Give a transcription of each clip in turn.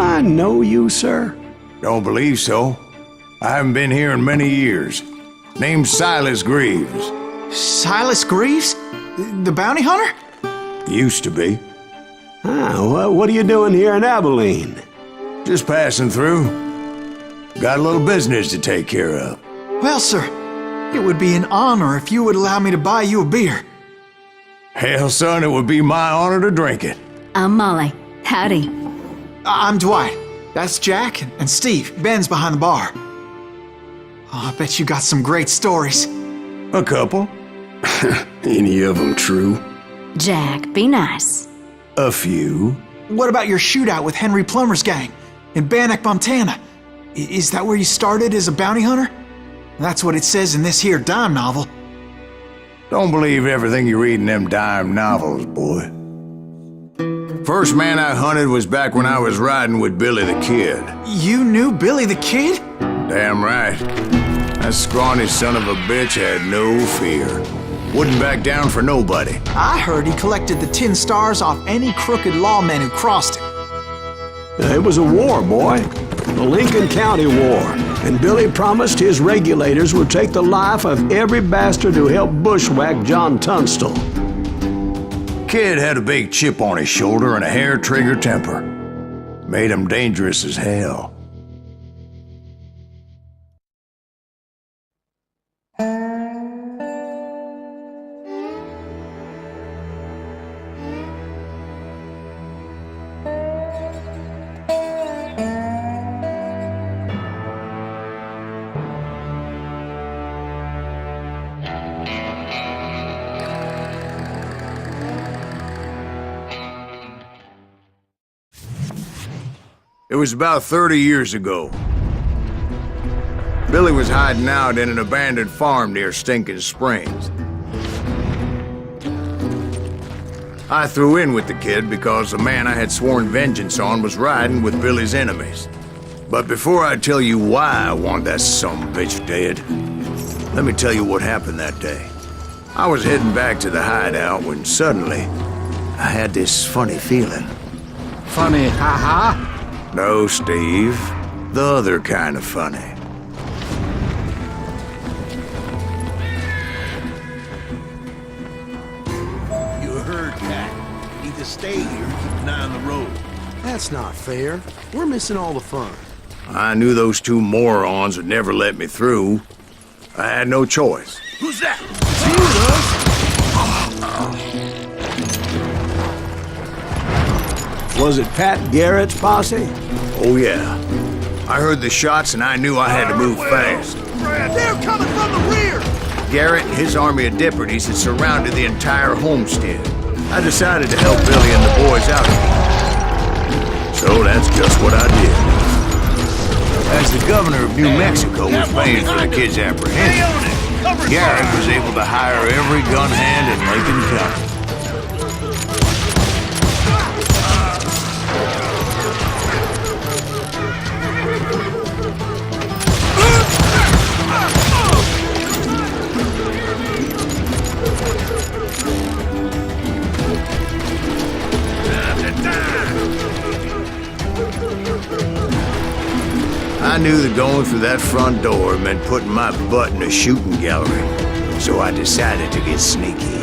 I know you, sir? Don't believe so. I haven't been here in many years. Name's Silas Greaves. Silas Greaves? The bounty hunter? Used to be. What are you doing here in Abilene? Just passing through. Got a little business to take care of. Well, sir, it would be an honor if you would allow me to buy you a beer. Hell, son, it would be my honor to drink it. I'm Molly. Howdy. I'm Dwight. That's Jack and Steve. Ben's behind the bar. Oh, I bet you got some great stories. A couple. Any of them true? Jack, be nice. A few. What about your shootout with Henry Plummer's gang in Bannock, Montana? Is that where you started as a bounty hunter? That's what it says in this here dime novel. Don't believe everything you read in them dime novels, boy. First man I hunted was back when I was riding with Billy the Kid. You knew Billy the Kid? Damn right. That scrawny son of a bitch had no fear. Wouldn't back down for nobody. I heard he collected the 10 stars off any crooked lawmen who crossed it. It was a war, boy. The Lincoln County War. And Billy promised his regulators would take the life of every bastard who helped bushwhack John Tunstall. Kid had a big chip on his shoulder and a hair-trigger temper. Made him dangerous as hell. It was about 30 years ago. Billy was hiding out in an abandoned farm near Stinking Springs. I threw in with the kid because the man I had sworn vengeance on was riding with Billy's enemies. But before I tell you why I want that sumbitch dead, let me tell you what happened that day. I was heading back to the hideout when suddenly I had this funny feeling. Funny, ha-ha? No, Steve. The other kind of funny. You heard that. Need to stay here and keep an eye on the road. That's not fair. We're missing all the fun. I knew those two morons would never let me through. I had no choice. Who's that? Was it Pat Garrett's posse? Oh, yeah. I heard the shots and I knew I had to move fast. They're coming from the rear! Garrett and his army of deputies had surrounded the entire homestead. I decided to help Billy and the boys out again. So that's just what I did. As the governor of New Mexico was paying for the kid's apprehension, Garrett was able to hire every gun hand in Lincoln County. I knew that going through that front door meant putting my butt in a shooting gallery, so I decided to get sneaky.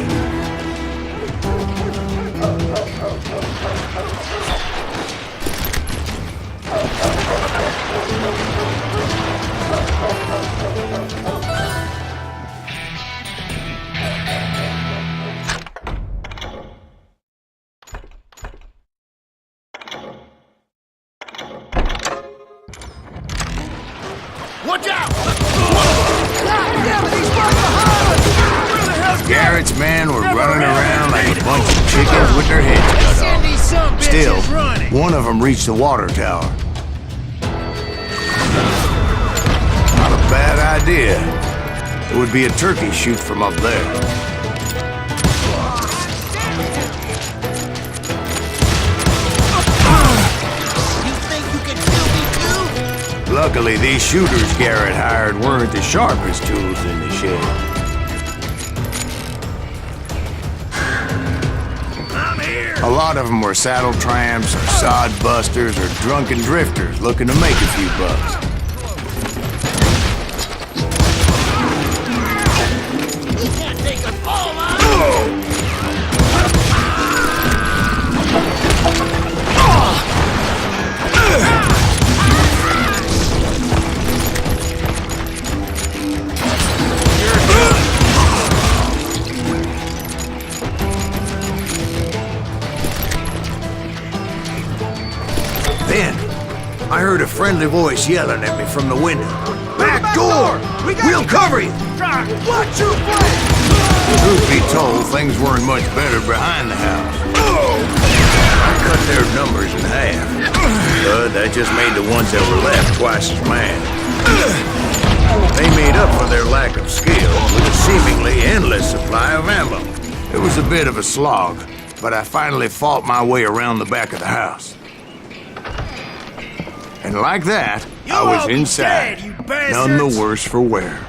Watch out! Garrett's men were running around like a bunch of chickens with their heads cut off. Still, one of them reached the water tower. Not a bad idea. It would be a turkey shoot from up there. Luckily, these shooters Garrett hired weren't the sharpest tools in the shed. I'm here! A lot of them were saddle tramps, or sod busters, or drunken drifters looking to make a few bucks. Then, I heard a friendly voice yelling at me from the window. Back door! We'll cover you! Watch your flank! Truth be told, things weren't much better behind the house. I cut their numbers in half, but that just made the ones that were left twice as mad. They made up for their lack of skill with a seemingly endless supply of ammo. It was a bit of a slog, but I finally fought my way around the back of the house. And like that, I was inside, none the worse for wear.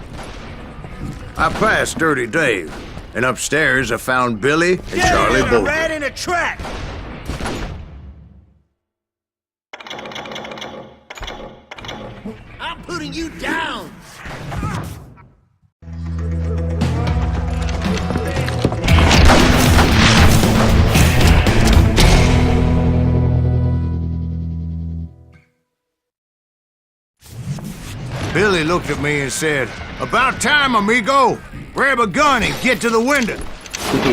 I passed Dirty Dave, and upstairs I found Billy and Charlie both. Rat in a trap! I'm putting you down! Billy looked at me and said, "About time, amigo! Grab a gun and get to the window!"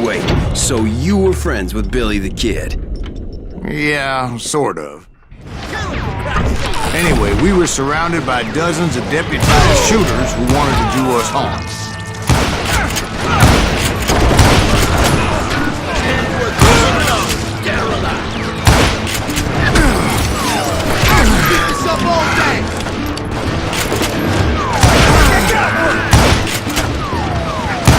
Wait, so you were friends with Billy the Kid? Yeah, sort of. Anyway, we were surrounded by dozens of deputized shooters who wanted to do us harm.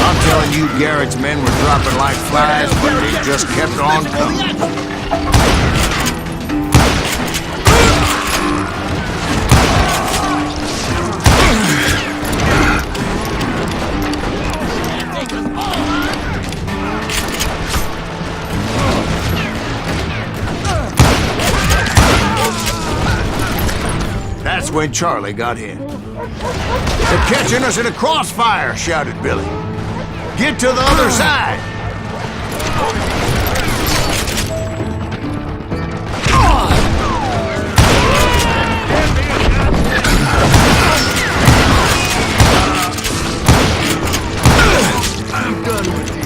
I'm telling you, Garrett's men were dropping like flies, but they just kept on coming. That's when Charlie got hit. "They're catching us in a crossfire!" shouted Billy. "Get to the other side!" I'm done with you.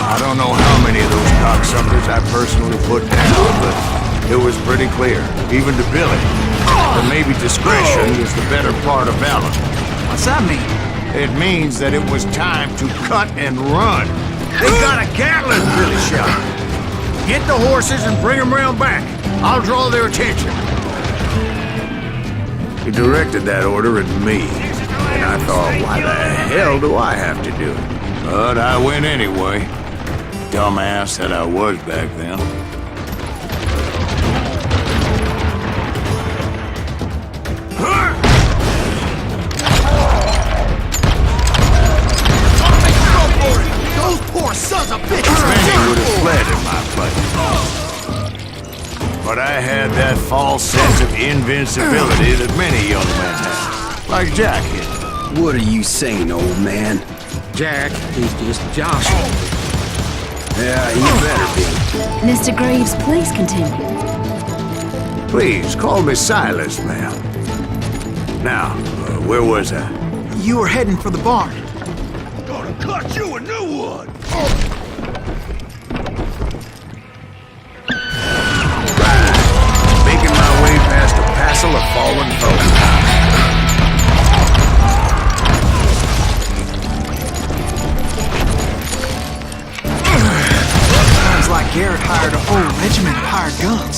I don't know how many of those cocksuckers I personally put down, but it was pretty clear, even to Billy, that maybe discretion is the better part of valor. What's that mean? It means that it was time to cut and run. They got a Gatling, Billy shouted. "Get the horses and bring them round back. I'll draw their attention." He directed that order at me, and I thought, why the hell do I have to do it? But I went anyway. Dumbass that I was back then. Those poor sons of bitches! Many would have fled in my place. But I had that false sense of invincibility that many young men have. Like Jack here. What are you saying, old man? Jack, he's just joshing. Yeah, you better be. Mr. Greaves, please continue. Please, call me Silas, ma'am. Now, where was I? You were heading for the barn. Gonna cut you a new one! Making my way past a passel of fallen folk. Sounds like Garrett hired a whole regiment of hired guns.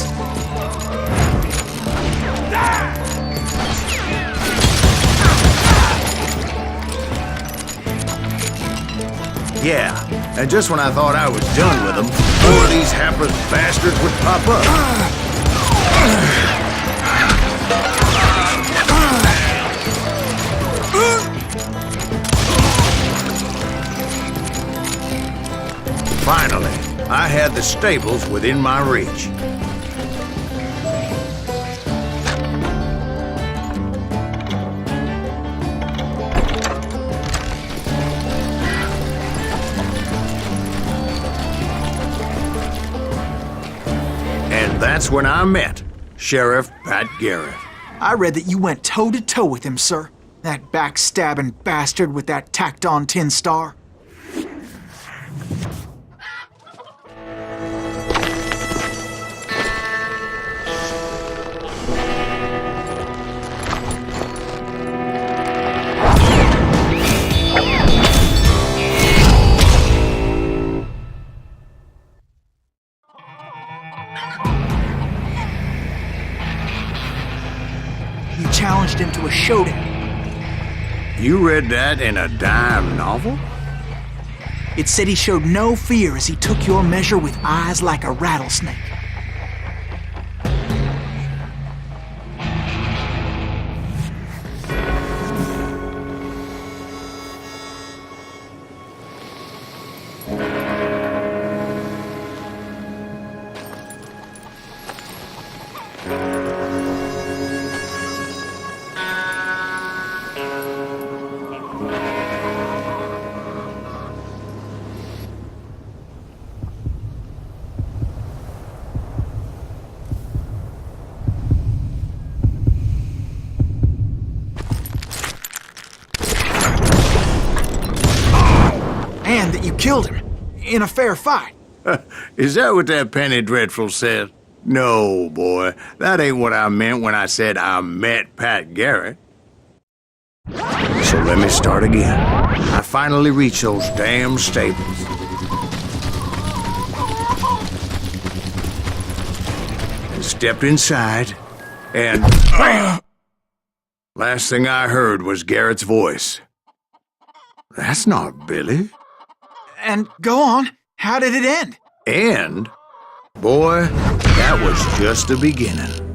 Yeah, and just when I thought I was done with them, more of these hapless bastards would pop up. Finally, I had the stables within my reach. And that's when I met Sheriff Pat Garrett. I read that you went toe-to-toe with him, sir. That backstabbing bastard with that tacked-on tin star. You challenged him to a showdown. You read that in a dime novel? It said he showed no fear as he took your measure with eyes like a rattlesnake. And that you killed him in a fair fight. Is that what that Penny Dreadful said? No, boy. That ain't what I meant when I said I met Pat Garrett. So let me start again. I finally reached those damn stables. And stepped inside, and... last thing I heard was Garrett's voice. That's not Billy. And go on, how did it end? And, boy, that was just the beginning.